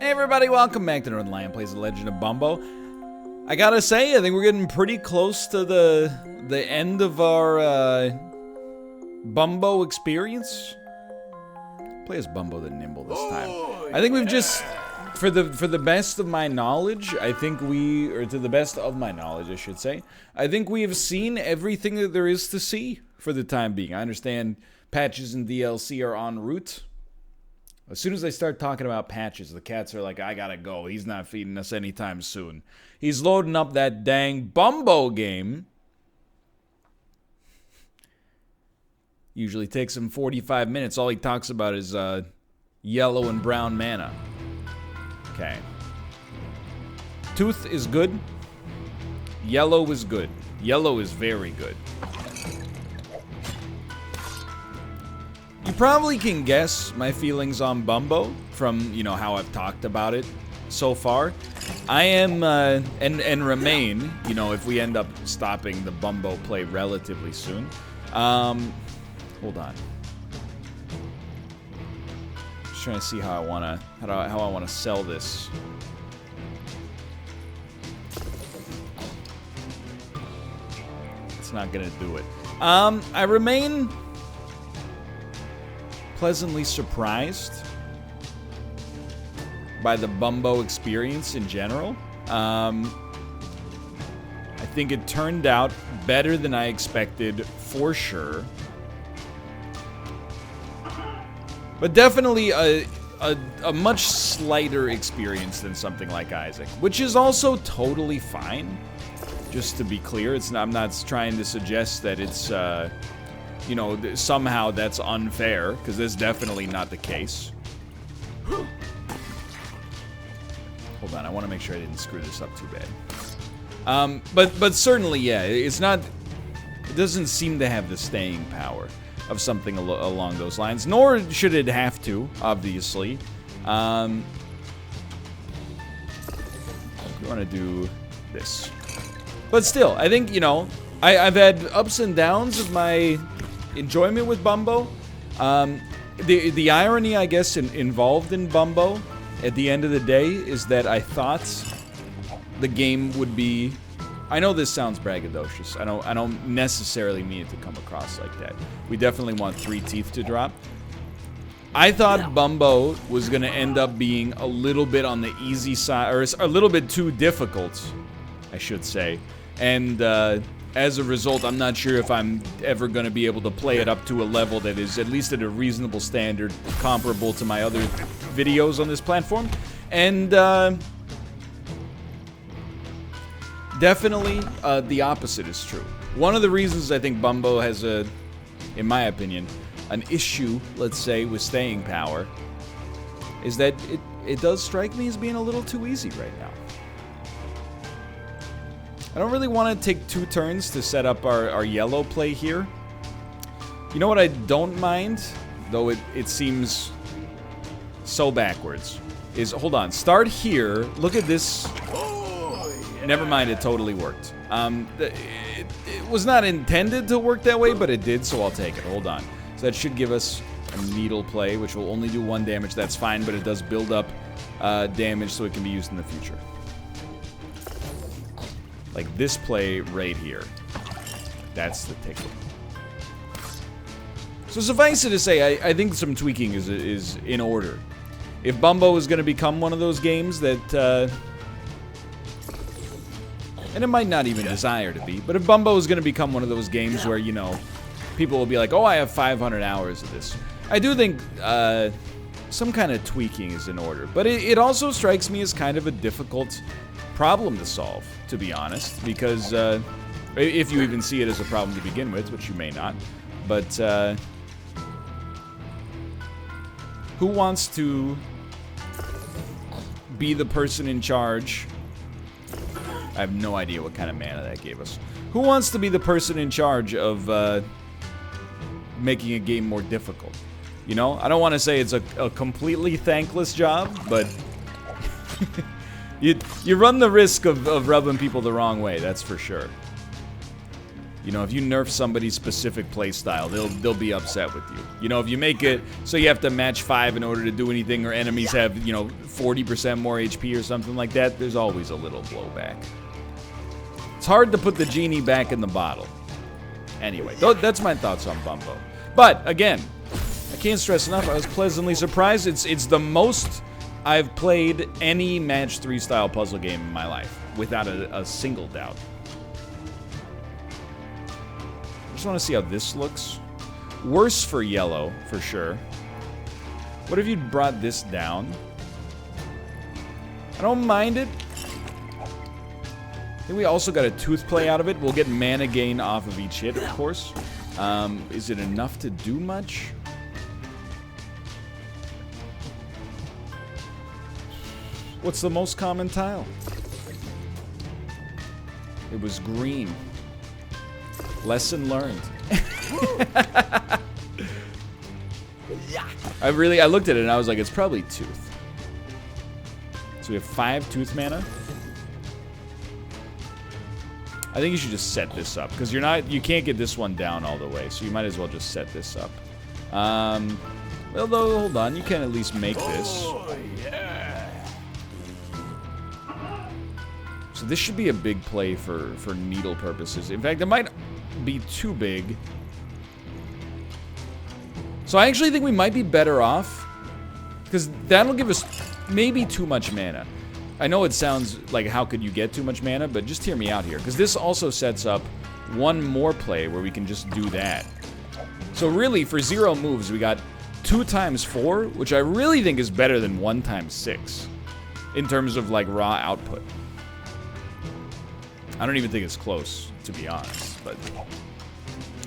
Hey everybody, welcome back to Northernlion Plays The Legend of Bumbo. I gotta say, I think we're getting pretty close to the end of our Bumbo experience. Play as Bumbo the Nimble this time. I think we've just, for the best of my knowledge, I think or to the best of my knowledge, I should say, I think we have seen everything that there is to see for the time being. I understand patches and DLC are en route. As soon as I start talking about patches, the cats are like, I gotta go. He's not feeding us anytime soon. He's loading up that dang Bumbo game. Usually takes him 45 minutes. All he talks about is yellow and brown mana. Okay. Tooth is good. Yellow is good. Yellow is very good. You probably can guess my feelings on Bumbo from, you know, how I've talked about it so far. I am, and remain, you know, if we end up stopping the Bumbo play relatively soon. Hold on. Just trying to see how I wanna sell this. It's not gonna do it. I remain pleasantly surprised by the Bumbo experience in general. I think it turned out better than I expected, for sure. But definitely a much slighter experience than something like Isaac, which is also totally fine. Just to be clear, I'm not trying to suggest that it's you know, somehow that's unfair, because that's definitely not the case. Hold on, I want to make sure I didn't screw this up too bad. But certainly, yeah, it doesn't seem to have the staying power of something along those lines, nor should it have to, obviously. We want to do this. But still, I think, you know, I've had ups and downs of my enjoyment with Bumbo. The irony, I guess, involved in Bumbo at the end of the day is that I thought the game would be. I know this sounds braggadocious. I don't necessarily mean it to come across like that. We definitely want 3 teeth to drop. I thought Bumbo was gonna end up being a little bit on the easy side, or a little bit too difficult, I should say, and as a result, I'm not sure if I'm ever going to be able to play it up to a level that is at least at a reasonable standard comparable to my other videos on this platform. And definitely the opposite is true. One of the reasons I think Bumbo has in my opinion, an issue, let's say, with staying power is that it does strike me as being a little too easy right now. I don't really want to take 2 turns to set up our yellow play here. You know what I don't mind, though it seems so backwards, is, hold on, start here, look at this. Never mind, it totally worked. It was not intended to work that way, but it did, so I'll take it. Hold on. So that should give us a needle play, which will only do 1 damage. That's fine, but it does build up damage so it can be used in the future. Like this play right here. That's the ticket. So suffice it to say, I think some tweaking is in order. If Bumbo is going to become one of those games that, and it might not even desire to be, but if Bumbo is going to become one of those games where, you know, people will be like, oh, I have 500 hours of this. I do think some kind of tweaking is in order. But it also strikes me as kind of a difficult problem to solve, to be honest, because if you even see it as a problem to begin with, which you may not, but who wants to be the person in charge? I have no idea what kind of mana that gave us. Who wants to be the person in charge of making a game more difficult? You know, I don't want to say it's a completely thankless job, but You run the risk of rubbing people the wrong way, that's for sure. You know, if you nerf somebody's specific playstyle, they'll be upset with you. You know, if you make it so you have to match 5 in order to do anything, or enemies have, you know, 40% more HP or something like that, there's always a little blowback. It's hard to put the genie back in the bottle. Anyway, that's my thoughts on Bumbo. But again, I can't stress enough, I was pleasantly surprised. It's the most I've played any match 3 style puzzle game in my life, without a single doubt. Just want to see how this looks. Worse for yellow, for sure. What if you brought this down? I don't mind it. I think we also got a tooth play out of it. We'll get mana gain off of each hit, of course. Is it enough to do much? What's the most common tile? It was green. Lesson learned. I looked at it and I was like, it's probably tooth. So we have 5 tooth mana. I think you should just set this up, because you can't get this one down all the way, so you might as well just set this up. Well, though, hold on, you can at least make this. So this should be a big play for needle purposes. In fact, it might be too big. So I actually think we might be better off, because that'll give us maybe too much mana. I know it sounds like, how could you get too much mana, but just hear me out here, because this also sets up one more play where we can just do that. So really, for 0 moves, we got 2 times 4, which I really think is better than 1 times 6 in terms of like raw output. I don't even think it's close, to be honest, but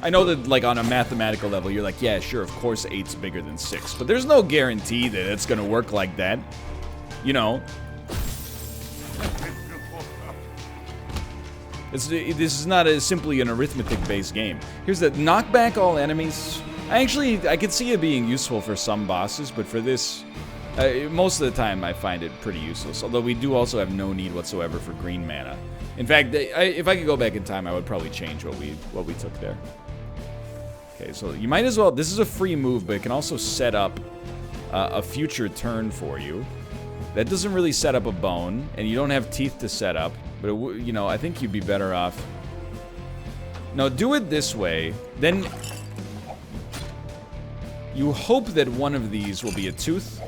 I know that, like, on a mathematical level, you're like, yeah, sure, of course 8's bigger than 6, but there's no guarantee that it's gonna work like that. You know? This is not simply an arithmetic-based game. Here's the knock back all enemies. I could see it being useful for some bosses, but for this, most of the time I find it pretty useless. Although we do also have no need whatsoever for green mana. In fact, if I could go back in time, I would probably change what we took there. Okay, so you might as well. This is a free move, but it can also set up a future turn for you. That doesn't really set up a bone, and you don't have teeth to set up. But you know, I think you'd be better off. No, do it this way. Then you hope that one of these will be a tooth.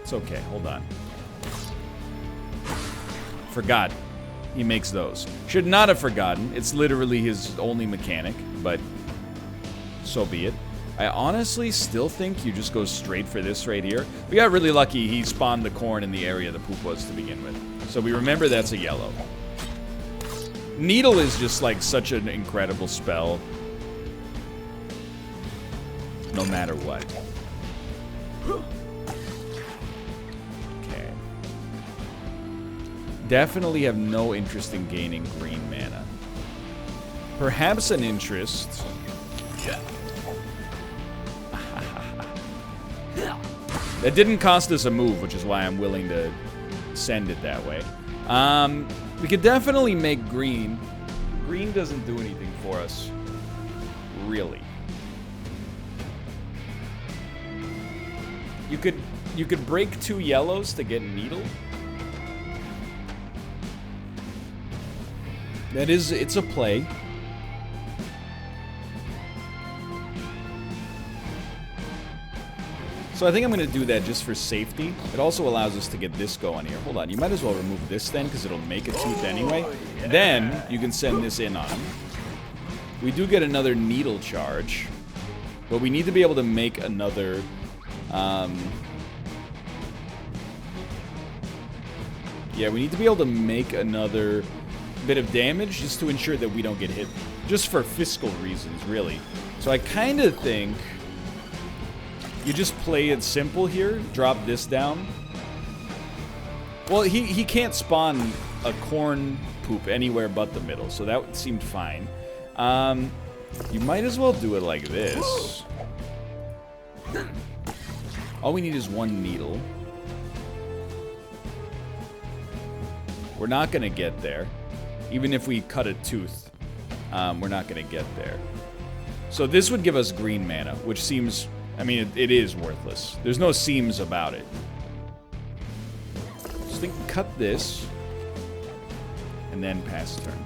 It's okay. Hold on. Forgot. He makes those. Should not have forgotten. It's literally his only mechanic, but so be it. I honestly still think you just go straight for this right here. We got really lucky he spawned the corn in the area the poop was to begin with. So we remember that's a yellow. Needle is just like such an incredible spell. No matter what. Okay. Definitely have no interest in gaining green mana. Perhaps an interest. That didn't cost us a move, which is why I'm willing to send it that way. We could definitely make green. Green doesn't do anything for us, really. You could break 2 yellows to get needle. It's a play. So I think I'm going to do that just for safety. It also allows us to get this going here. Hold on, you might as well remove this then, because it'll make a tooth anyway. Then you can send this in on him. We do get another needle charge, but we need to be able to make another... yeah, we need to be able to make another bit of damage just to ensure that we don't get hit. Just for fiscal reasons, really. So I kind of think... you just play it simple here. Drop this down. Well, he can't spawn a corn poop anywhere but the middle, so that seemed fine. You might as well do it like this. All we need is 1 needle. We're not gonna get there. Even if we cut a tooth, we're not going to get there. So this would give us green mana, which seems... I mean, it is worthless. There's no seems about it. Just think, cut this, and then pass turn.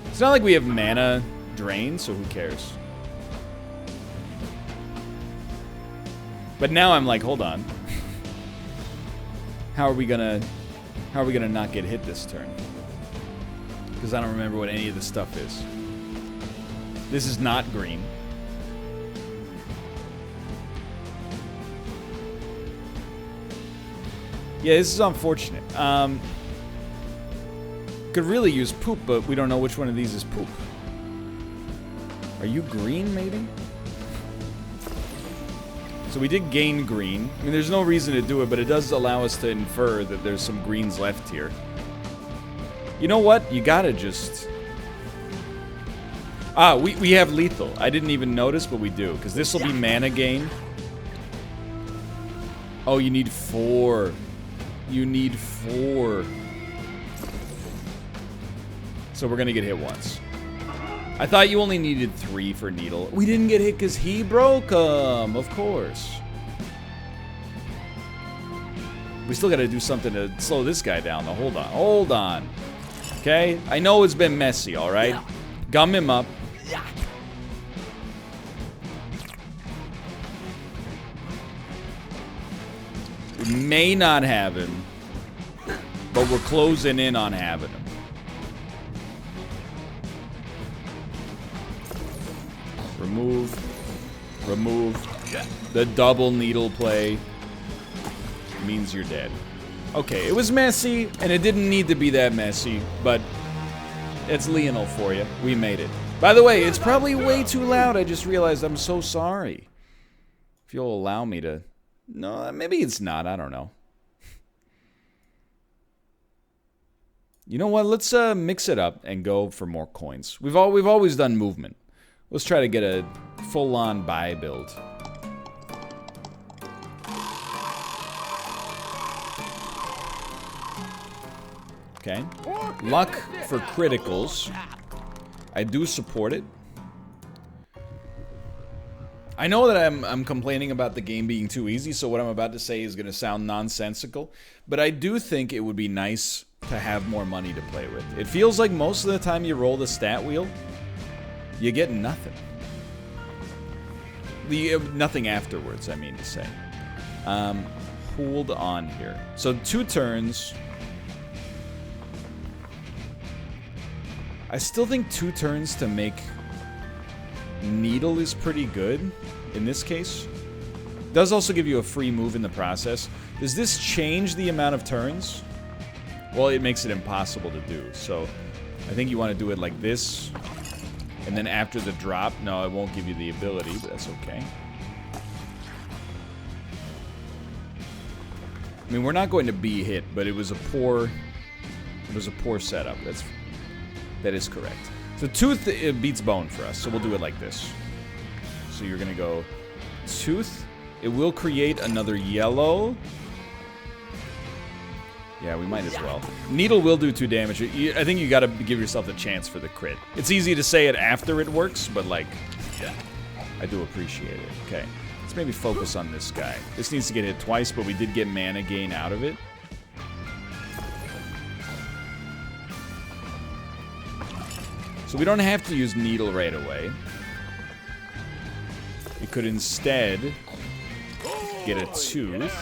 It's not like we have mana drain, so who cares? But now I'm like, hold on. How are we gonna not get hit this turn? Because I don't remember what any of the stuff is. This is not green. Yeah, this is unfortunate. Could really use poop, but we don't know which one of these is poop. Are you green, maybe? So we did gain green. I mean, there's no reason to do it, but it does allow us to infer that there's some greens left here. You know what? You gotta just... Ah, we have lethal. I didn't even notice, but we do. Because this will be mana gain. Oh, you need 4. You need 4. So we're gonna get hit once. I thought you only needed 3 for Needle. We didn't get hit because he broke them, of course. We still gotta do something to slow this guy down, though. Hold on, hold on. Okay? I know it's been messy, alright? Gum him up. We may not have him, but we're closing in on having him. Remove. The double needle play means you're dead. Okay, it was messy, and it didn't need to be that messy, but it's Lionel for you. We made it. By the way, it's probably way too loud. I just realized. I'm so sorry. If you'll allow me to... No, maybe it's not. I don't know. You know what? Let's mix it up and go for more coins. We've always done movement. Let's try to get a full-on buy build. Okay. Luck for criticals. I do support it. I know that I'm complaining about the game being too easy, so what I'm about to say is going to sound nonsensical, but I do think it would be nice to have more money to play with. It feels like most of the time you roll the stat wheel, you get nothing. Nothing afterwards, I mean to say. Hold on here. So 2 turns. I still think 2 turns to make Needle is pretty good in this case. Does also give you a free move in the process. Does this change the amount of turns? Well, it makes it impossible to do. So I think you want to do it like this. And then after the drop, no, it won't give you the ability, but that's okay. I mean, we're not going to be hit, but it was a poor setup. That is correct. So Tooth, it beats Bone for us, so we'll do it like this. So you're gonna go Tooth. It will create another yellow. Yeah, we might as well. Needle will do 2 damage. I think you gotta give yourself a chance for the crit. It's easy to say it after it works, but like, I do appreciate it. Okay, let's maybe focus on this guy. This needs to get hit twice, but we did get mana gain out of it. So we don't have to use Needle right away. We could instead get a Tooth.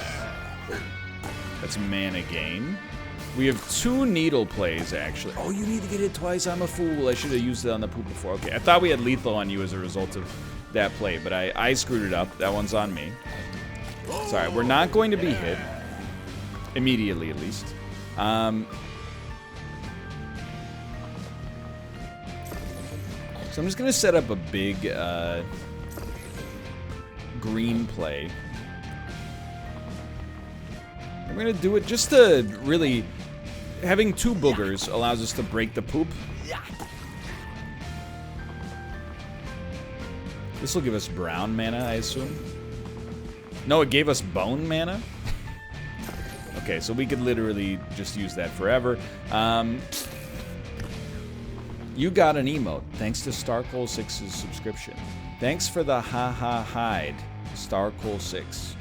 That's mana gain. We have 2 Needle plays, actually. Oh, you need to get it twice. I'm a fool. I should have used it on the poop before. Okay, I thought we had lethal on you as a result of that play, but I screwed it up. That one's on me. Sorry, we're not going to be hit. Immediately, at least. So I'm just going to set up a big green play. I'm going to do it just to really... Having 2 boogers allows us to break the poop. This will give us brown mana, I assume. No, it gave us bone mana? Okay, so we could literally just use that forever. You got an emote, thanks to Starcoal6's subscription. Thanks for the hide, Starcoal6.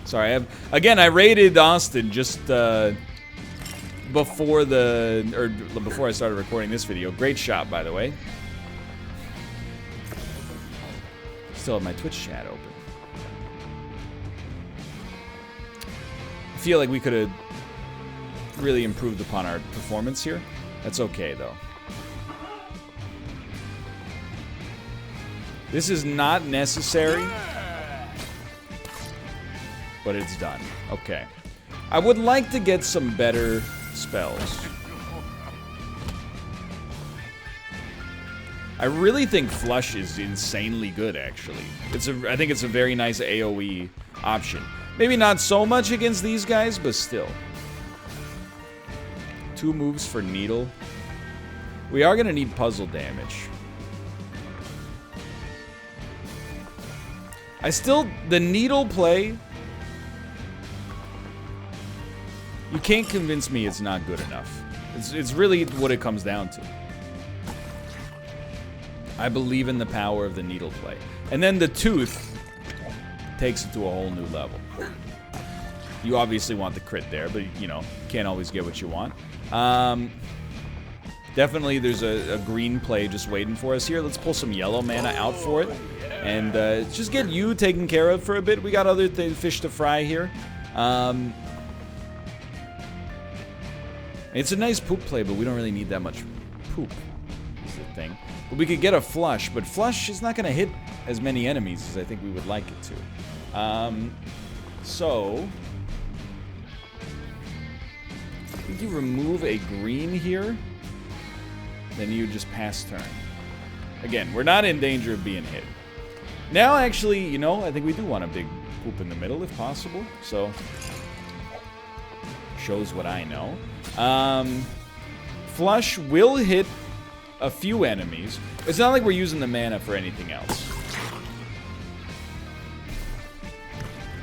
Sorry, I raided Austin just before I started recording this video. Great shot, by the way. Still have my Twitch chat open. I feel like we could have really improved upon our performance here. That's okay, though. This is not necessary, but it's done. Okay. I would like to get some better spells. I really think Flush is insanely good, actually. I think it's a very nice AoE option. Maybe not so much against these guys, but still. 2 moves for Needle. We are going to need puzzle damage. The Needle play, you can't convince me it's not good enough. It's really what it comes down to. I believe in the power of the Needle play. And then the Tooth takes it to a whole new level. You obviously want the crit there, but, you know, can't always get what you want. Definitely there's a green play just waiting for us here. Let's pull some yellow mana out for it. And just get you taken care of for a bit. We got other fish to fry here. It's a nice poop play, but we don't really need that much poop, is the thing. But we could get a Flush, but Flush is not going to hit as many enemies as I think we would like it to. So... I think you remove a green here, then you just pass turn. Again, we're not in danger of being hit. Now, actually, you know, I think we do want a big poop in the middle if possible, so... Shows what I know. Flush will hit a few enemies. It's not like we're using the mana for anything else.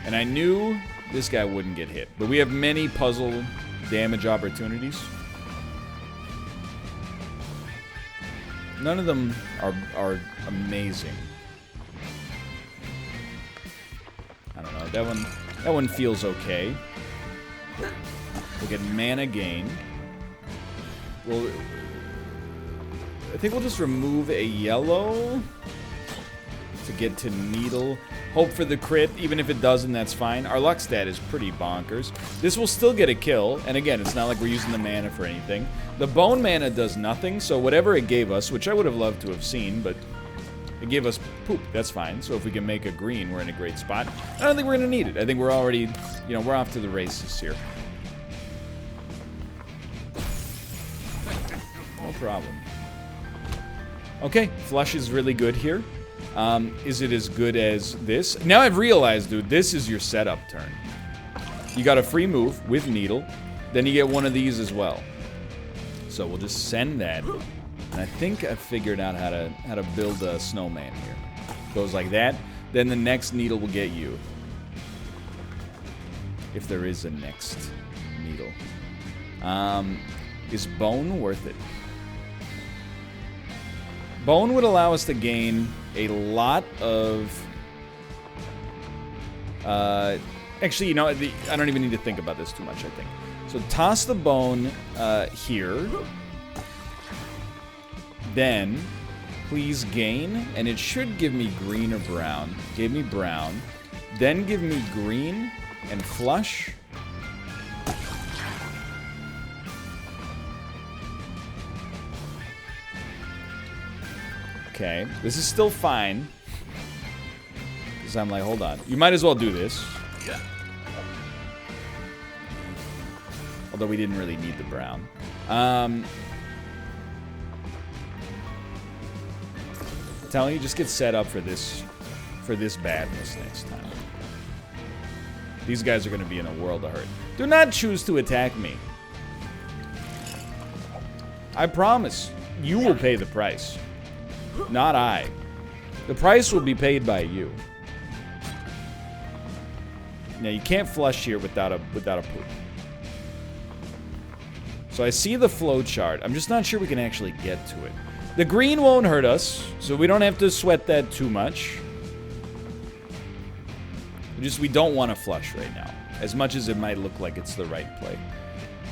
And I knew this guy wouldn't get hit, but we have many puzzle damage opportunities. None of them are amazing. I don't know. That one feels okay. We'll get mana gain. I think we'll just remove a yellow to get to Needle. Hope for the crit. Even if it doesn't, that's fine. Our luck stat is pretty bonkers. This will still get a kill. And again, it's not like we're using the mana for anything. The bone mana does nothing, so whatever it gave us, which I would have loved to have seen, but it gave us poop. That's fine. So if we can make a green, we're in a great spot. I don't think we're going to need it. I think we're already, you know, we're off to the races here. No problem. Okay, Flush is really good here. Is it as good as this? Now I've realized, dude, this is your setup turn. You got a free move with Needle, then you get one of these as well. So we'll just send that. And I think I figured out how to build a snowman here. Goes like that. Then the next Needle will get you. If there is a next Needle. Is Bone worth it? Bone would allow us to gain a lot of... actually, you know, I don't even need to think about this too much, I think. So toss the Bone here. Then, please gain, and it should give me green or brown. Gave me brown. Then give me green and Flush. Okay, this is still fine. Because I'm like, hold on. You might as well do this. Yeah. Although we didn't really need the brown. Telling you, just get set up for this badness next time. These guys are going to be in a world of hurt. Do not choose to attack me. I promise, you will pay the price. Not I. The price will be paid by you. Now you can't flush here without a poop. So I see the flow chart. I'm just not sure we can actually get to it. The green won't hurt us, so we don't have to sweat that too much. We don't want to flush right now, as much as it might look like it's the right play.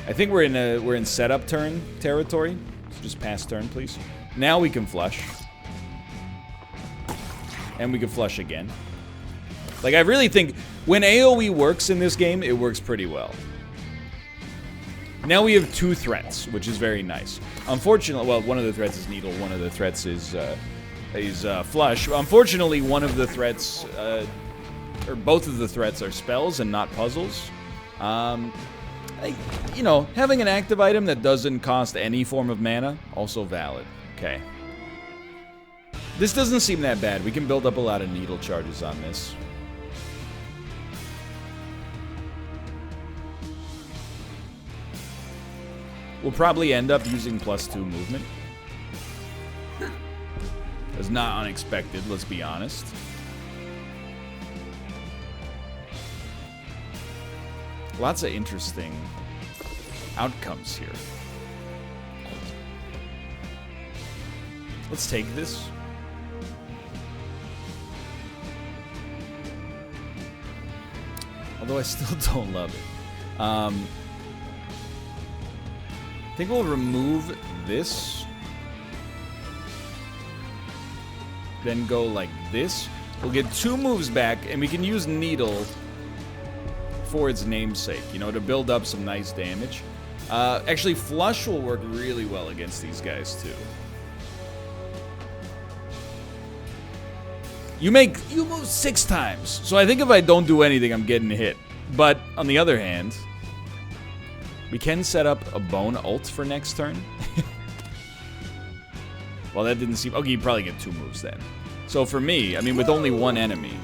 I think we're in setup turn territory. So just pass turn, please. Now we can flush. And we can flush again. Like, I really think when AoE works in this game, it works pretty well. Now we have 2 threats, which is very nice. Unfortunately, well, one of the threats is needle, one of the threats is flush. Unfortunately, one of the threats, or both of the threats are spells and not puzzles. You know, having an active item that doesn't cost any form of mana, also valid. Okay. This doesn't seem that bad. We can build up a lot of needle charges on this. We'll probably end up using +2 movement. It's not unexpected, let's be honest. Lots of interesting outcomes here. Let's take this. Although I still don't love it. I think we'll remove this. Then go like this. We'll get 2 moves back, and we can use Needle for its namesake, you know, to build up some nice damage. Actually, Flush will work really well against these guys, too. You move 6 times, so I think if I don't do anything, I'm getting hit. But, on the other hand, we can set up a Bone ult for next turn. Well, that didn't seem... Okay, you probably get 2 moves then. So for me, I mean, with only 1 enemy,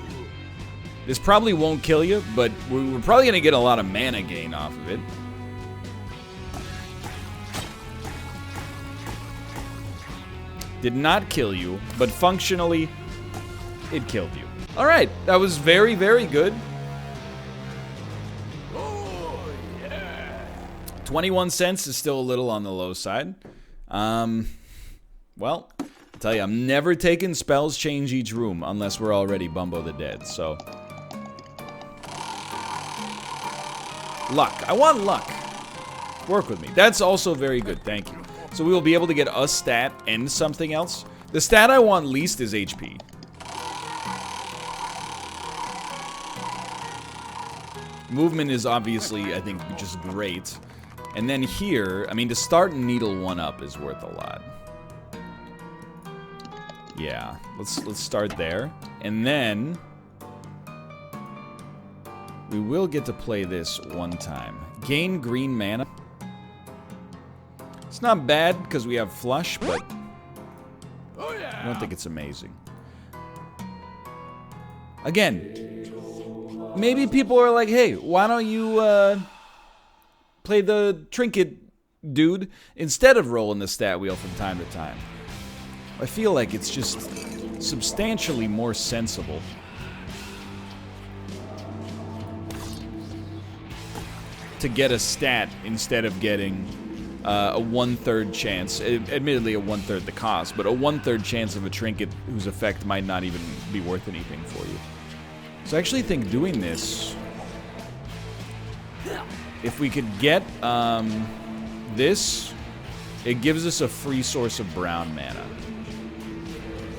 this probably won't kill you, but we're probably going to get a lot of mana gain off of it. Did not kill you, but functionally, it killed you. All right, that was very, very good. Oh, yeah. 21 cents is still a little on the low side. Well, I'll tell you, I'm never taking spells change each room unless we're already Bumbo the Dead, so. Luck. I want luck. Work with me. That's also very good, thank you. So we will be able to get a stat and something else. The stat I want least is HP. Movement is obviously, I think, just great. And then here, I mean, to start Needle 1 up is worth a lot. Yeah, let's start there. And then we will get to play this 1 time. Gain green mana. It's not bad because we have Flush, but I don't think it's amazing. Again, maybe people are like, hey, why don't you play the Trinket dude instead of rolling the stat wheel from time to time? I feel like it's just substantially more sensible. To get a stat instead of getting a 1/3 chance, admittedly a 1/3 the cost, but a 1/3 chance of a trinket whose effect might not even be worth anything for you. So I actually think doing this, if we could get this, it gives us a free source of brown mana.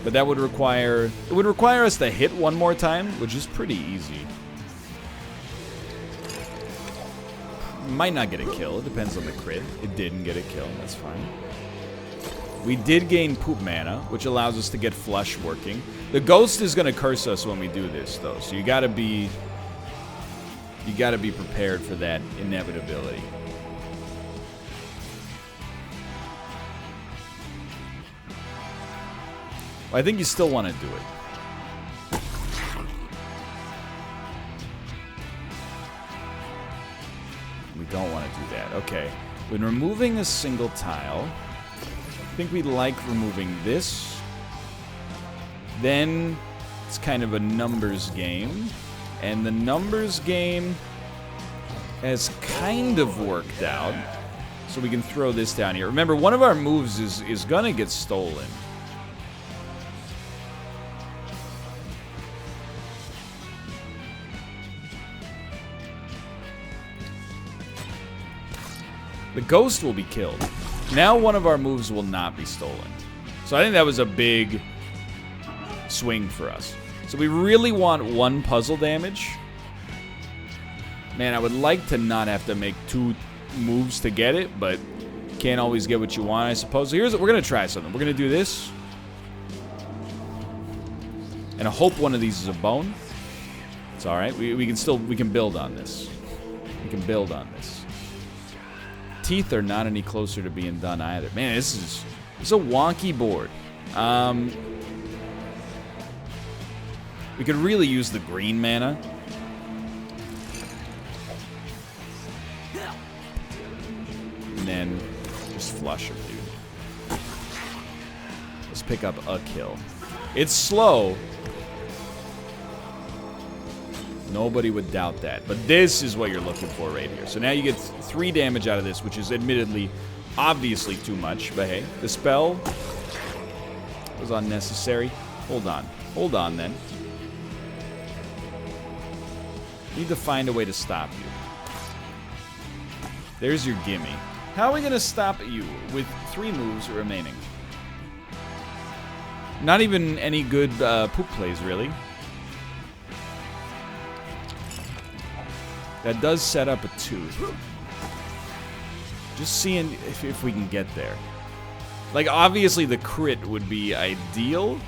But that would require, it would require us to hit 1 more time, which is pretty easy. Might not get a kill, it depends on the crit. It didn't get a kill, that's fine. We did gain poop mana, which allows us to get Flush working. The ghost is gonna curse us when we do this though, so you gotta be prepared for that inevitability. Well, I think you still want to do it. We don't want to do that. Okay. When removing a single tile, I think we like removing this. Then it's kind of a numbers game. And the numbers game has kind of worked out. So we can throw this down here. Remember, one of our moves is gonna get stolen. The ghost will be killed. Now one of our moves will not be stolen. So I think that was a big swing for us. So we really want 1 puzzle damage. Man, I would like to not have to make 2 moves to get it, but can't always get what you want, I suppose. So here's what we're gonna try something. We're gonna do this. And I hope one of these is a bone. It's alright. We can build on this. We can build on this. Teeth are not any closer to being done either. Man, this is a wonky board. We could really use the green mana. And then just flush him, dude. Let's pick up a kill. It's slow. Nobody would doubt that. But this is what you're looking for right here. So now you get 3 damage out of this, which is admittedly, obviously too much. But hey, the spell was unnecessary. Hold on. Hold on, then. Need to find a way to stop you. There's your gimme. How are we going to stop you with 3 moves remaining? Not even any good poop plays, really. That does set up a tooth. Just seeing if we can get there. Like, obviously the crit would be ideal.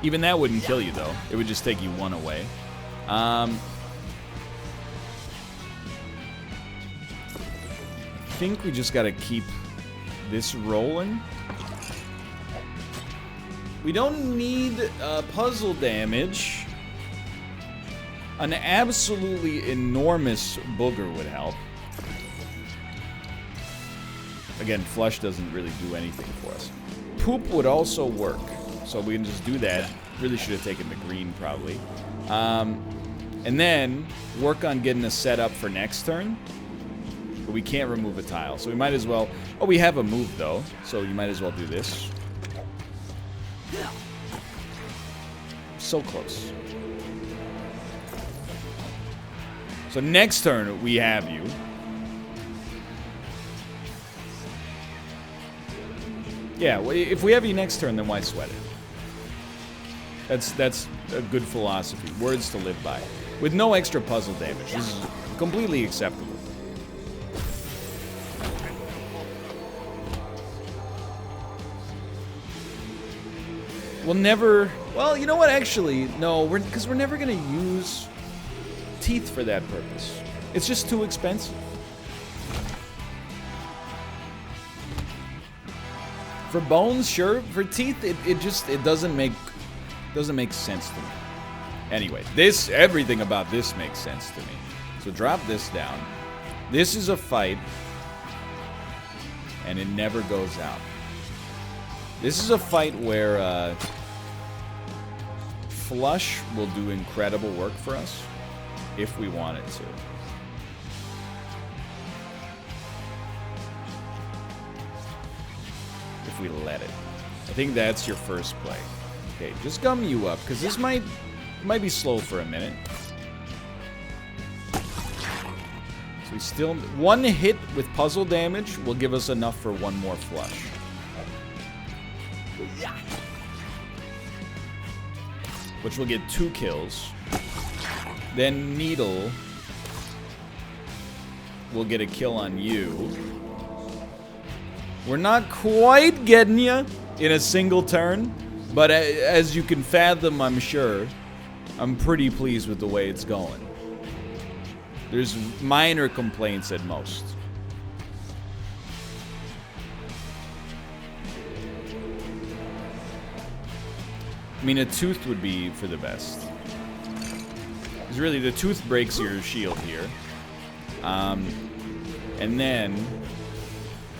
Even that wouldn't kill you, though. It would just take you 1 away. I think we just gotta keep this rolling. We don't need puzzle damage. An absolutely enormous booger would help. Again, flush doesn't really do anything for us. Poop would also work. So we can just do that. Really should have taken the green, probably. And then work on getting a set up for next turn. But we can't remove a tile. So we might as well... Oh, we have a move, though. So you might as well do this. So close. So next turn, we have you. Yeah, if we have you next turn, then why sweat it? That's a good philosophy. Words to live by. With no extra puzzle damage. This is completely acceptable. We'll never... Well, you know what? Actually, no. Because we're never going to use teeth for that purpose. It's just too expensive. For bones, sure. For teeth, it doesn't make sense to me. Anyway, everything about this makes sense to me. So drop this down. This is a fight, and it never goes out. This is a fight where flush will do incredible work for us if we want it to. If we let it. I think that's your first play. Okay, just gum you up, because this might be slow for a minute. So we still... One hit with puzzle damage will give us enough for one more flush. Which will get 2 kills. Then Needle will get a kill on you. We're not quite getting you in a single turn, but as you can fathom, I'm sure, I'm pretty pleased with the way it's going. There's minor complaints at most. I mean, a tooth would be for the best. Because really, the tooth breaks your shield here. And then,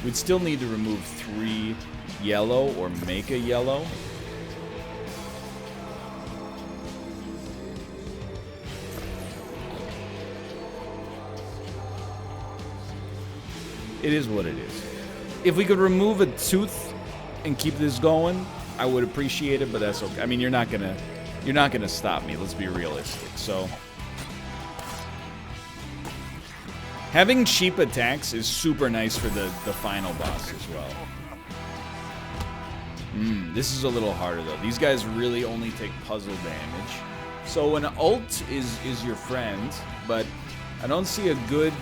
we'd still need to remove 3 yellow or make a yellow. It is what it is. If we could remove a tooth and keep this going, I would appreciate it, but that's okay. I mean, you're not gonna stop me. Let's be realistic. So, having cheap attacks is super nice for the final boss as well. This is a little harder though. These guys really only take puzzle damage. So an ult is your friend, but I don't see a good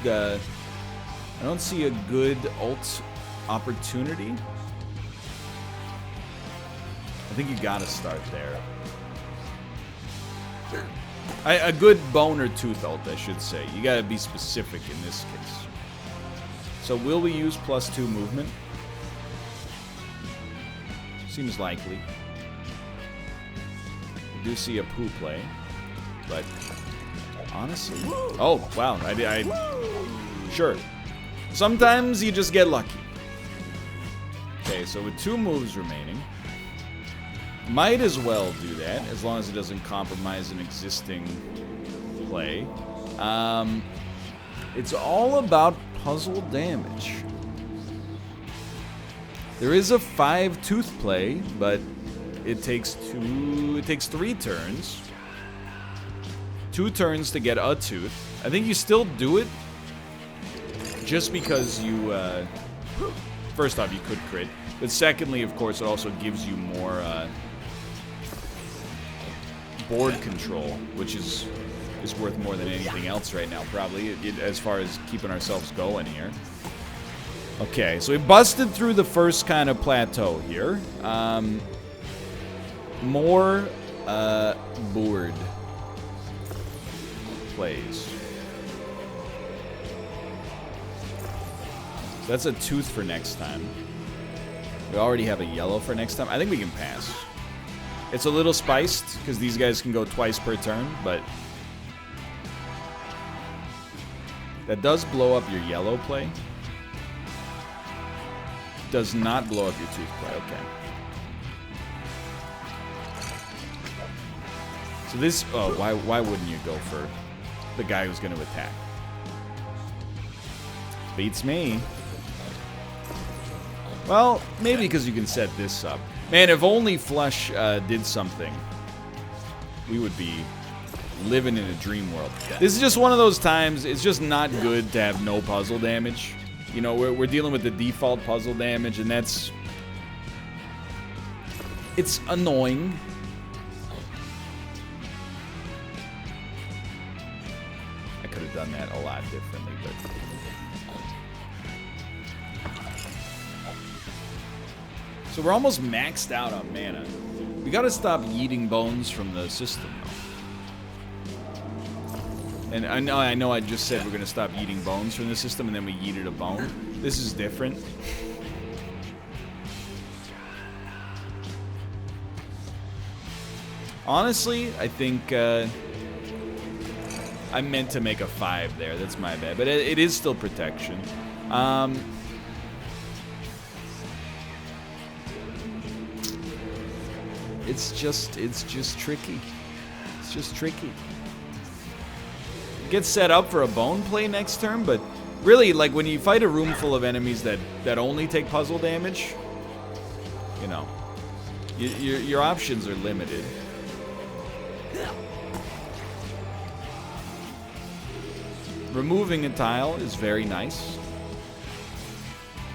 ult opportunity. I think you gotta start there. A good bone or tooth ult, I should say. You gotta be specific in this case. So will we use +2 movement? Seems likely. I do see a poo play, but honestly, oh wow, sure. Sometimes you just get lucky. Okay, so with 2 moves remaining, might as well do that as long as it doesn't compromise an existing play. It's all about puzzle damage. There is a 5 tooth play, but it takes 3 turns. 2 turns to get a tooth. I think you still do it just because you, first off, you could crit. But secondly, of course, it also gives you more board control, which is worth more than anything else right now, probably, as far as keeping ourselves going here. Okay, so we busted through the first kind of plateau here. More board plays. So that's a tooth for next time. We already have a yellow for next time. I think we can pass. It's a little spiced, because these guys can go twice per turn, but that does blow up your yellow play. Does not blow up your tooth play, okay. So this, oh, why wouldn't you go for the guy who's going to attack? Beats me. Well, maybe because you can set this up. Man, if only Flush did something, we would be living in a dream world. This is just one of those times, it's just not good to have no puzzle damage. You know, we're dealing with the default puzzle damage, and that's... it's annoying. I could have done that a lot differently, but... So we're almost maxed out on mana. We gotta stop yeeting bones from the system, though. And I know I just said we're gonna stop yeeting bones from the system, and then we yeeted a bone. This is different. Honestly, I think I meant to make a 5 there. That's my bad. But it is still protection. It's just tricky. It's just tricky. It gets set up for a bone play next turn, but really, like, when you fight a room full of enemies that only take puzzle damage, you know, your options are limited. Removing a tile is very nice.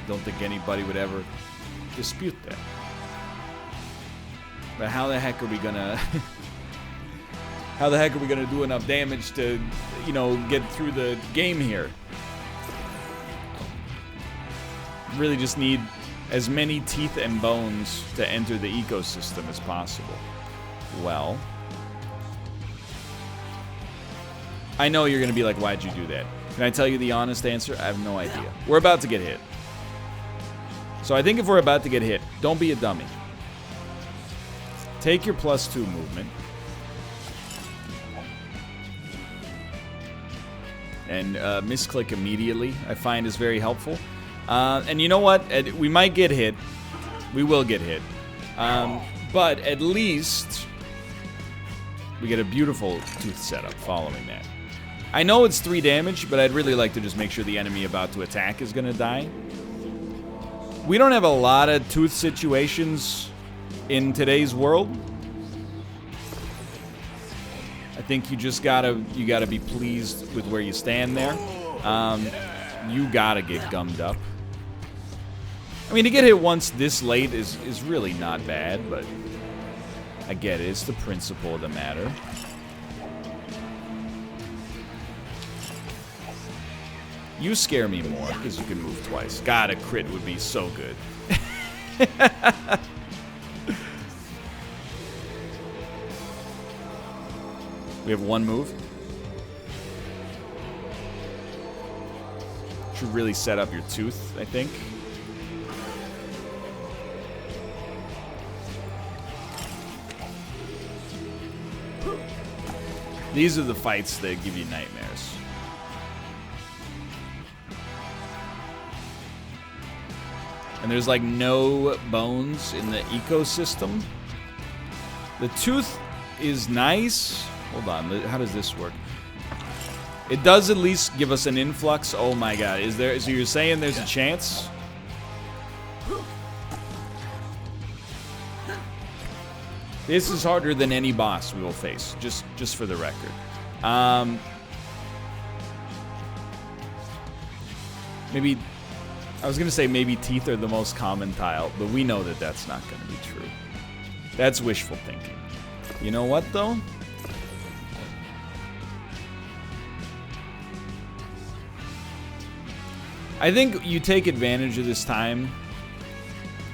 Don't think anybody would ever dispute that. But how the heck are we gonna... how the heck are we gonna do enough damage to, you know, get through the game here? Really just need as many teeth and bones to enter the ecosystem as possible. Well... I know you're gonna be like, why'd you do that? Can I tell you the honest answer? I have no idea. We're about to get hit. So I think if we're about to get hit, don't be a dummy. Take your +2 movement. And misclick immediately, I find, is very helpful. And you know what? We might get hit. We will get hit. But at least we get a beautiful tooth setup following that. I know it's 3 damage, but I'd really like to just make sure the enemy about to attack is gonna die. We don't have a lot of tooth situations in today's world. I think you just gotta be pleased with where you stand there. You gotta get gummed up. I mean, to get hit once this late is really not bad, but I get it. It's the principle of the matter. You scare me more because you can move twice. God, a crit would be so good. We have 1 move. Should really set up your tooth, I think. These are the fights that give you nightmares. And there's like no bones in the ecosystem. The tooth is nice. Hold on, how does this work? It does at least give us an influx. Oh my god, is there? So you're saying there's a chance? This is harder than any boss we will face, just for the record. Maybe, I was gonna say maybe teeth are the most common tile, but we know that that's not gonna be true. That's wishful thinking. You know what though? I think you take advantage of this time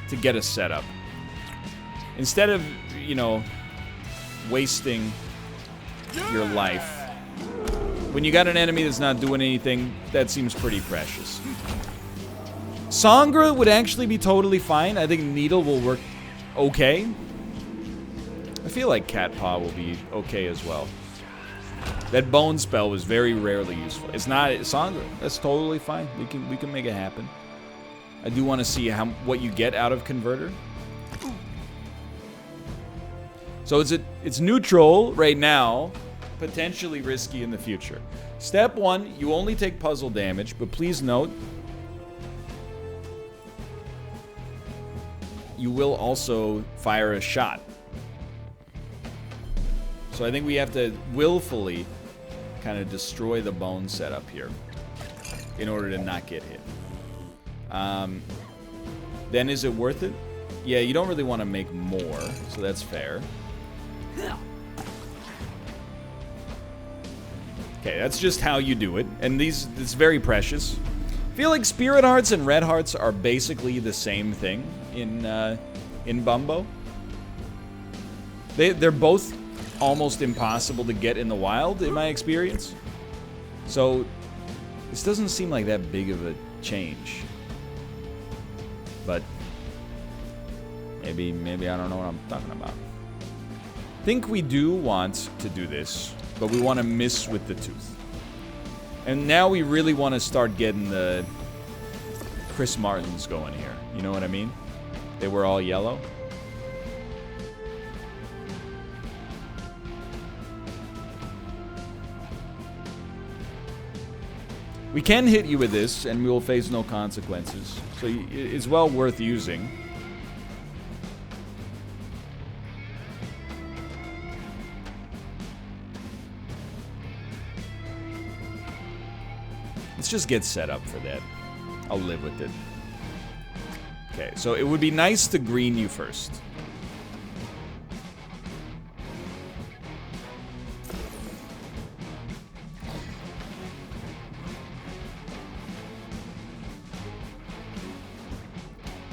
to get a setup. Instead of, you know, wasting your life. When you got an enemy that's not doing anything, that seems pretty precious. Sangra would actually be totally fine. I think Needle will work okay. I feel like Cat Paw will be okay as well. That bone spell was very rarely useful. It's not Sangra. That's totally fine. We can make it happen. I do want to see what you get out of Converter. So it's neutral right now, potentially risky in the future. Step 1, you only take puzzle damage, but please note, you will also fire a shot. So I think we have to willfully kind of destroy the bone setup here in order to not get hit. Then is it worth it? Yeah, you don't really want to make more, so that's fair. Okay, that's just how you do it. And it's very precious. I feel like Spirit Hearts and Red Hearts are basically the same thing in Bumbo. They're both almost impossible to get in the wild, in my experience. So this doesn't seem like that big of a change. But maybe I don't know what I'm talking about. I think we do want to do this, but we want to miss with the tooth. And now we really want to start getting the Chris Martins going here. You know what I mean? They were all yellow. We can hit you with this, and we will face no consequences. So it's well worth using. Let's just get set up for that. I'll live with it. Okay, so it would be nice to green you first.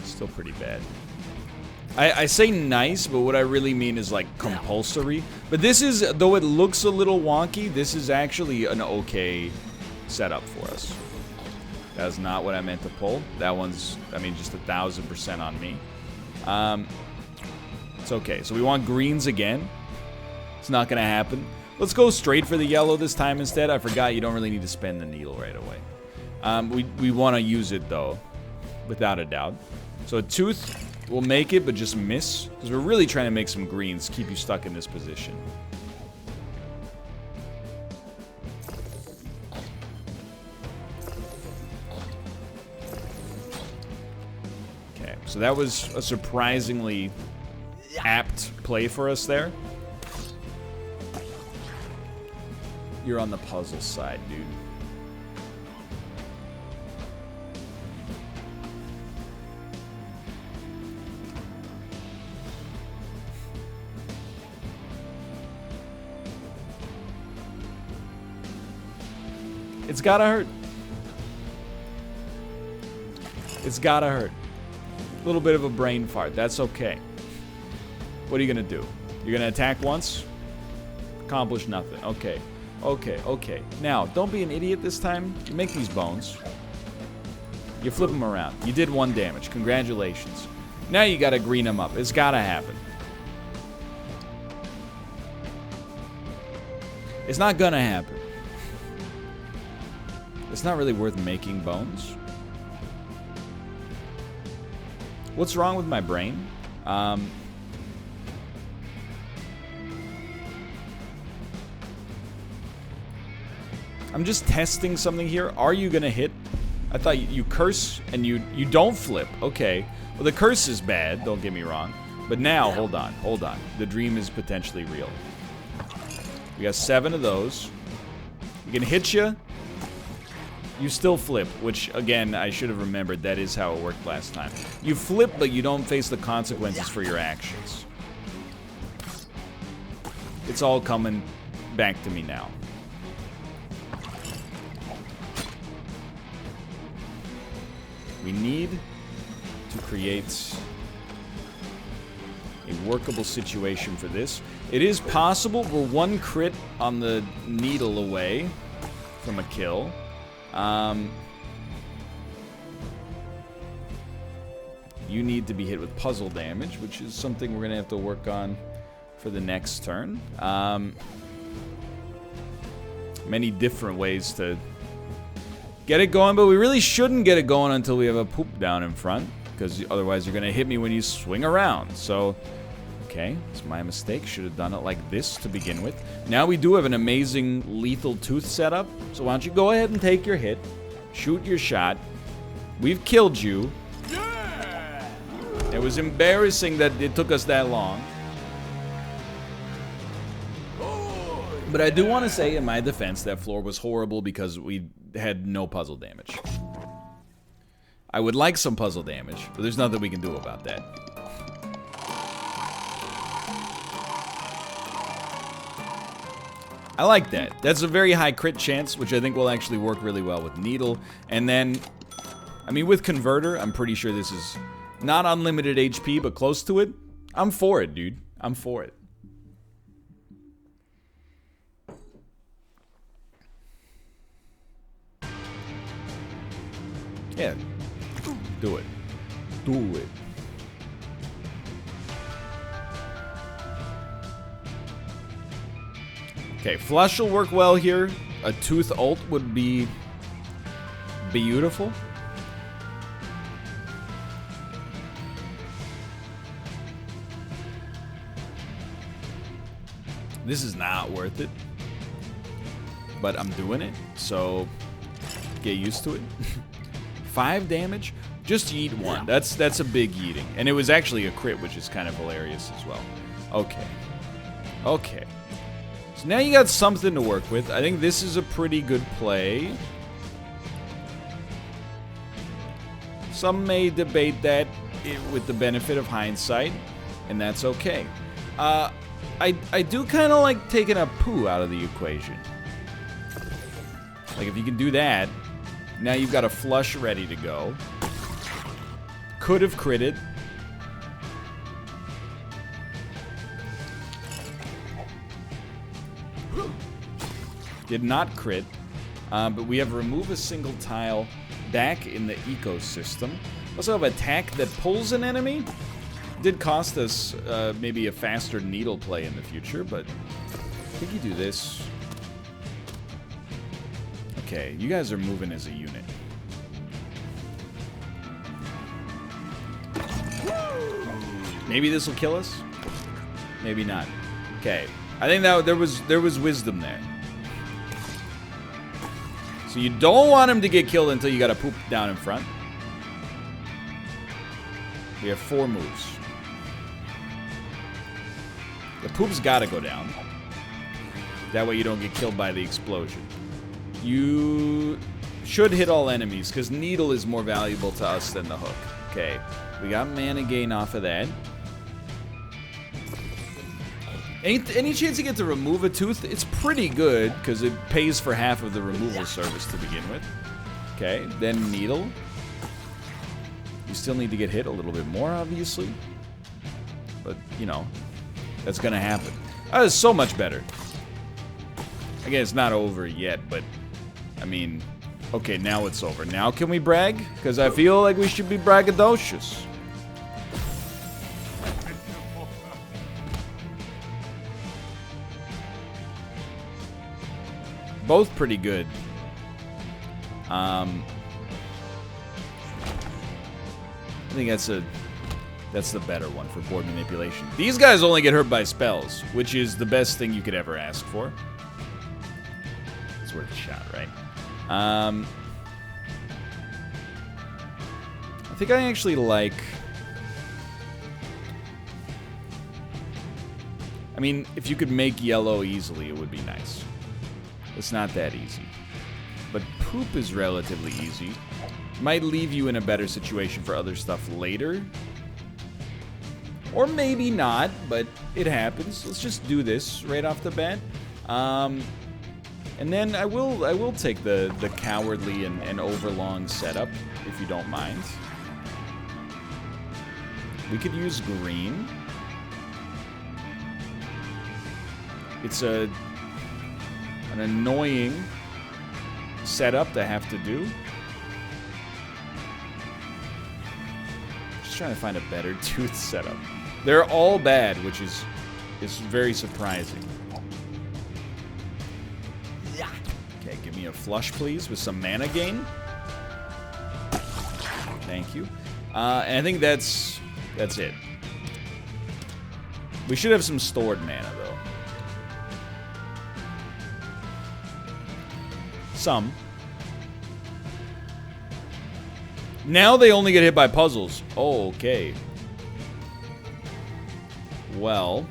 Still pretty bad. I say nice, but what I really mean is like compulsory. But this is, though it looks a little wonky, this is actually an okay setup for us. That's not what I meant to pull. That one's, I mean, just 1000% on me. It's okay. So we want greens again. It's not gonna happen. Let's go straight for the yellow this time instead. I forgot you don't really need to spend the needle right away. We want to use it though, without a doubt. So a tooth will make it, but just miss, because we're really trying to make some greens, keep you stuck in this position. So that was a surprisingly apt play for us there. You're on the puzzle side, dude. It's gotta hurt. It's gotta hurt. A little bit of a brain fart. That's okay. What are you gonna do? You're gonna attack once? Accomplish nothing. Okay. Okay, okay. Now, don't be an idiot this time. You make these bones. You flip them around. You did 1 damage. Congratulations. Now you gotta green them up. It's gotta happen. It's not gonna happen. It's not really worth making bones. What's wrong with my brain? I'm just testing something here. Are you gonna hit? I thought you curse and you don't flip. Okay. Well, the curse is bad, don't get me wrong. But now, hold on. The dream is potentially real. We got 7 of those. We can hit you. You still flip, which, again, I should have remembered. That is how it worked last time. You flip, but you don't face the consequences for your actions. It's all coming back to me now. We need to create a workable situation for this. It is possible. We're 1 crit on the needle away from a kill. You need to be hit with puzzle damage, which is something we're going to have to work on for the next turn. Many different ways to get it going, but we really shouldn't get it going until we have a poop down in front, because otherwise you're going to hit me when you swing around. So, okay, it's my mistake. Should have done it like this to begin with. Now we do have an amazing lethal tooth setup, so why don't you go ahead and take your hit, shoot your shot. We've killed you. It was embarrassing that it took us that long. But I do want to say, in my defense, that floor was horrible because we had no puzzle damage. I would like some puzzle damage, but there's nothing we can do about that. I like that. That's a very high crit chance, which I think will actually work really well with Needle. And then, I mean, with Converter, I'm pretty sure this is not unlimited HP, but close to it. I'm for it, dude. I'm for it. Yeah. Do it. Do it. Okay, Flush will work well here. A Tooth ult would be beautiful. This is not worth it. But I'm doing it, so get used to it. 5 damage? Just yeet 1. That's a big yeeting. And it was actually a crit, which is kind of hilarious as well. Okay. Okay. So now you got something to work with. I think this is a pretty good play. Some may debate that with the benefit of hindsight, and that's okay. I do kind of like taking a poo out of the equation. Like, if you can do that, now you've got a Flush ready to go. Could have critted. Did not crit. But we have remove a single tile back in the ecosystem. Also have attack that pulls an enemy. Did cost us maybe a faster needle play in the future, but I think you do this. Okay, you guys are moving as a unit. Maybe this will kill us. Maybe not. Okay, I think that there was wisdom there. So you don't want him to get killed until you got a poop down in front. We have 4 moves. The poop's gotta go down. That way you don't get killed by the explosion. You should hit all enemies, because needle is more valuable to us than the hook. Okay, we got mana gain off of that. Any chance you get to remove a tooth? It's pretty good, because it pays for half of the removal service to begin with. Okay, then needle. You still need to get hit a little bit more, obviously. But, you know, that's going to happen. That is so much better. Again, it's not over yet, but, I mean, okay, now it's over. Now can we brag? Because I feel like we should be braggadocious. Both pretty good. I think that's the better one for board manipulation. These guys only get hurt by spells, which is the best thing you could ever ask for. It's worth a shot, right? I think I actually like... I mean, if you could make yellow easily, it would be nice. It's not that easy. But poop is relatively easy. Might leave you in a better situation for other stuff later. Or maybe not, but it happens. Let's just do this right off the bat. And then I will take the cowardly and overlong setup, if you don't mind. We could use green. It's an annoying setup to have to do. Just trying to find a better tooth setup. They're all bad, which is very surprising. Okay, give me a flush, please, with some mana gain. Thank you. And I think that's it. We should have some stored mana, though. Some. Now they only get hit by puzzles. Oh, okay. Well,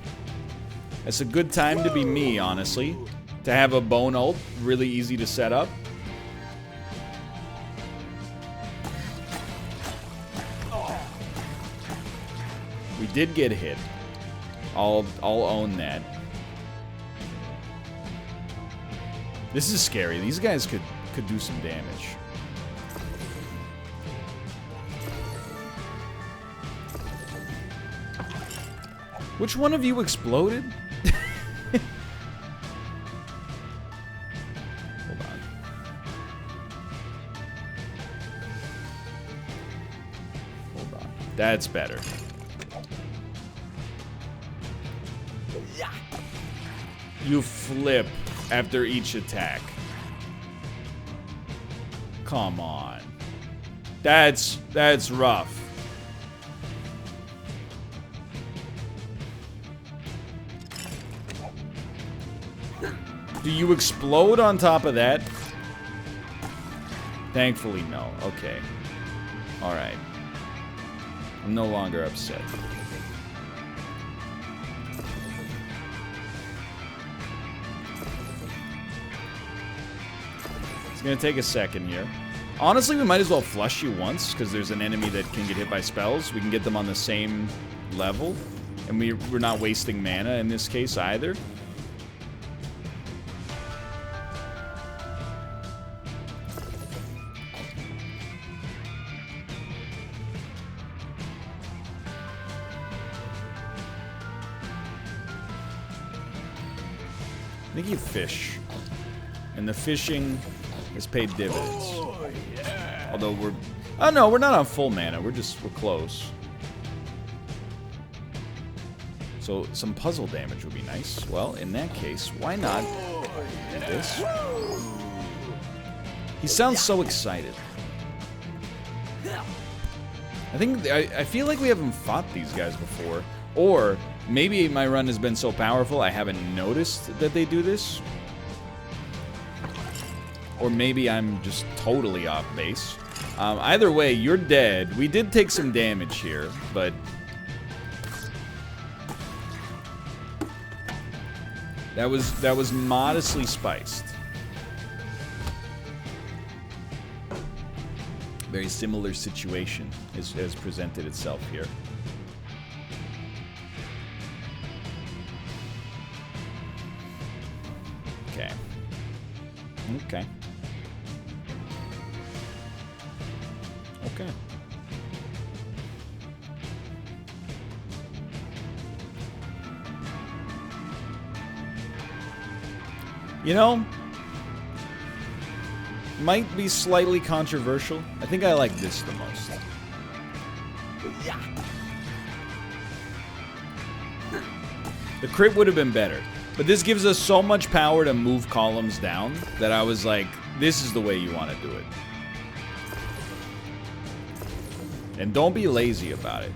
it's a good time to be me, honestly. To have a bone ult, really easy to set up. We did get hit. I'll own that. This is scary. These guys could do some damage. Which one of you exploded? Hold on. Hold on. That's better. You flip after each attack. Come on. That's rough. Do you explode on top of that? Thankfully, no. Okay. Alright. I'm no longer upset. It's gonna take a second here. Honestly, we might as well flush you once, because there's an enemy that can get hit by spells. We can get them on the same level. And we're not wasting mana in this case either. I think you fish. And the fishing has paid dividends. Although we're... Oh no, we're not on full mana. We're close. So some puzzle damage would be nice. Well, in that case, why not do this? He sounds so excited. I feel like we haven't fought these guys before. Or maybe my run has been so powerful I haven't noticed that they do this. Or maybe I'm just totally off base. Either way, you're dead. We did take some damage here, but... That was modestly spiced. Very similar situation has presented itself here. Okay. Okay. Okay. You know, might be slightly controversial. I think I like this the most. The crit would have been better, but this gives us so much power to move columns down that I was like, this is the way you want to do it. And don't be lazy about it.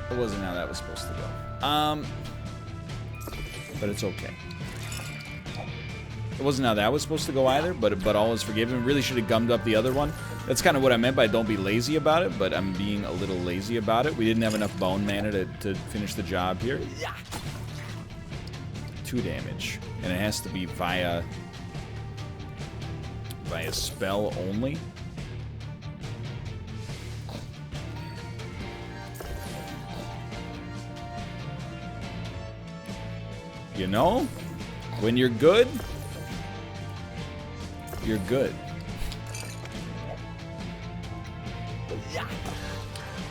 That wasn't how that was supposed to go. But it's okay. It wasn't how that was supposed to go either, but all is forgiven. Really should have gummed up the other one. That's kind of what I meant by don't be lazy about it, but I'm being a little lazy about it. We didn't have enough bone mana to finish the job here. 2 damage. And it has to be via spell only. You know, when you're good, you're good.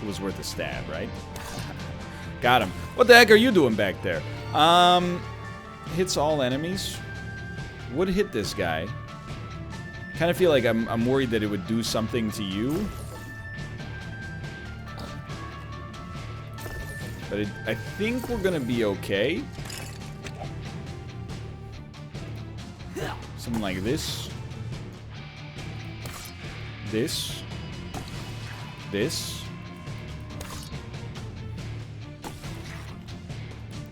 It was worth a stab, right? Got him. What the heck are you doing back there? Hits all enemies. Would hit this guy. Kind of feel like I'm worried that it would do something to you. But I think we're gonna be okay. Something like this. This. This.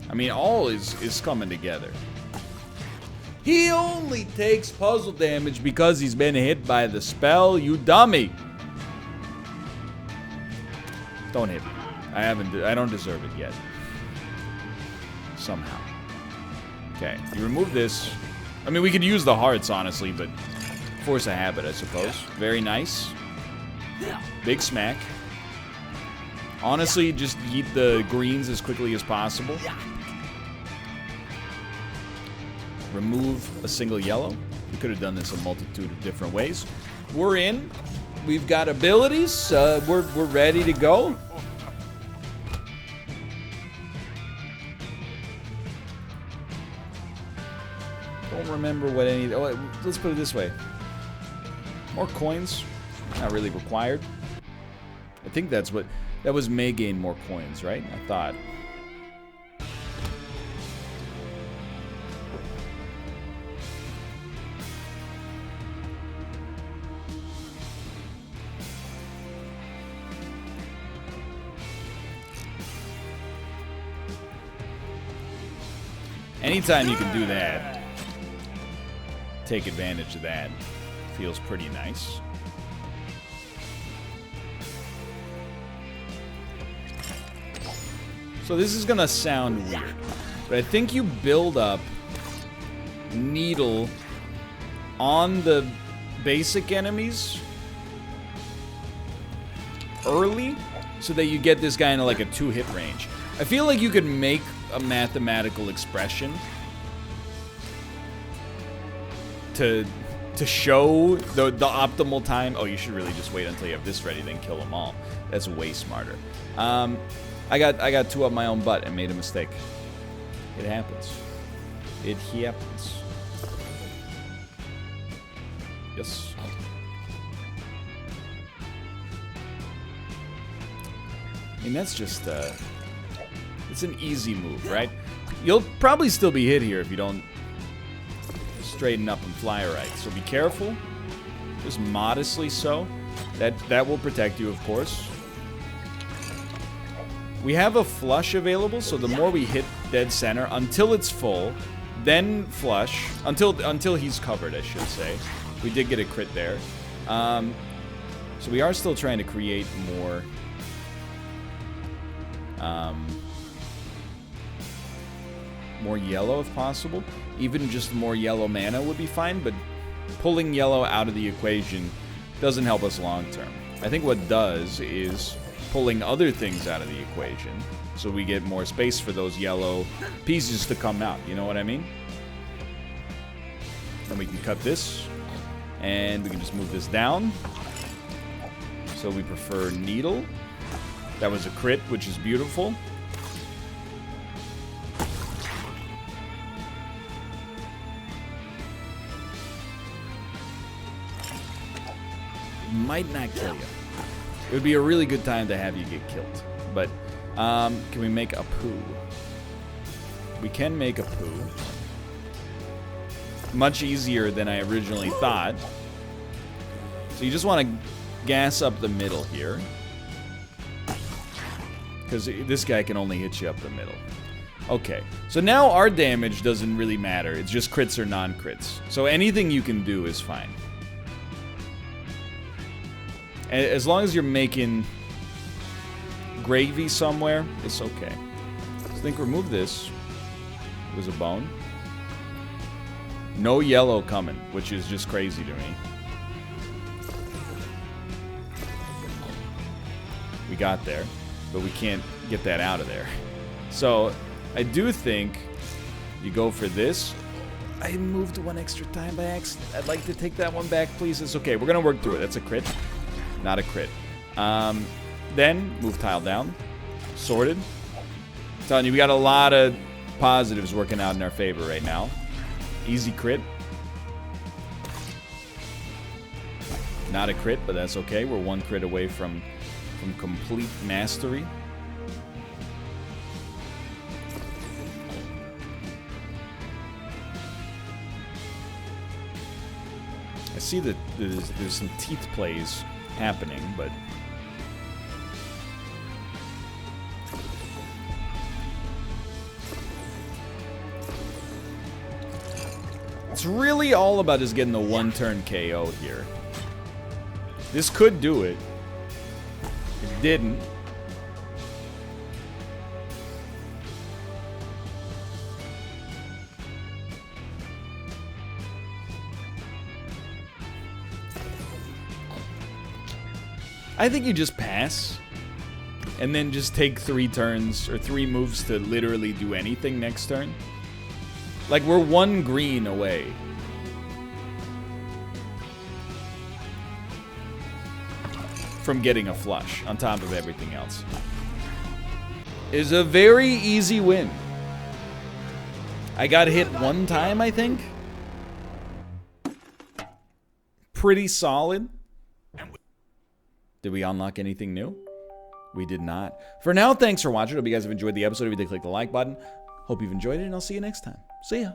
I mean, all is coming together. He only takes puzzle damage because he's been hit by the spell, you dummy. Don't hit me. I don't deserve it yet. Somehow. Okay, you remove this. I mean, we could use the hearts, honestly, but force a habit, I suppose. Very nice. Big smack. Honestly, just eat the greens as quickly as possible. Remove a single yellow. We could have done this a multitude of different ways. We're in. We've got abilities. We're ready to go. Don't remember what any... Oh, let's put it this way. More coins. Not really required. I think that's what... That was may gain more coins, right? I thought. Anytime you can do that, take advantage of that. Feels pretty nice. So this is gonna sound weird, but I think you build up Needle on the basic enemies early so that you get this guy into like a 2-hit range. I feel like you could make a mathematical expression to show the optimal time. Oh, you should really just wait until you have this ready, then kill them all. That's way smarter. I got 2 up my own butt and made a mistake. It happens. It happens. Yes. I mean, that's just it's an easy move, right? You'll probably still be hit here if you don't straighten up and fly right. So be careful. Just modestly so. That will protect you, of course. We have a flush available, so the more we hit dead center until it's full, then flush until he's covered, I should say. We did get a crit there. So we are still trying to create more more yellow if possible. Even just more yellow mana would be fine, but pulling yellow out of the equation doesn't help us long term. I think what does is pulling other things out of the equation, so we get more space for those yellow pieces to come out, you know what I mean? Then we can cut this, and we can just move this down. So we prefer Needle. That was a crit, which is beautiful. Might not kill you. It would be a really good time to have you get killed. But, can we make a poo? We can make a poo. Much easier than I originally thought. So you just want to gas up the middle here. Because this guy can only hit you up the middle. Okay, so now our damage doesn't really matter. It's just crits or non-crits. So anything you can do is fine. As long as you're making gravy somewhere, it's okay. So I think remove this. It was a bone. No yellow coming, which is just crazy to me. We got there, but we can't get that out of there. So I do think you go for this. I moved one extra time by accident. I'd like to take that one back, please. It's okay. We're going to work through it. That's a crit. Not a crit. Then, move tile down. Sorted. I'm telling you, we got a lot of positives working out in our favor right now. Easy crit. Not a crit, but that's okay. We're one crit away from complete mastery. I see that there's some teeth plays happening, but it's really all about just getting the one-turn KO here. This could do it. It didn't. I think you just pass, and then just take 3 turns, or 3 moves to literally do anything next turn. Like, we're 1 green away. From getting a flush, on top of everything else. Is a very easy win. I got hit 1 time, I think. Pretty solid. Did we unlock anything new? We did not. For now, thanks for watching. Hope you guys have enjoyed the episode. If you did, click the like button. Hope you've enjoyed it, and I'll see you next time. See ya.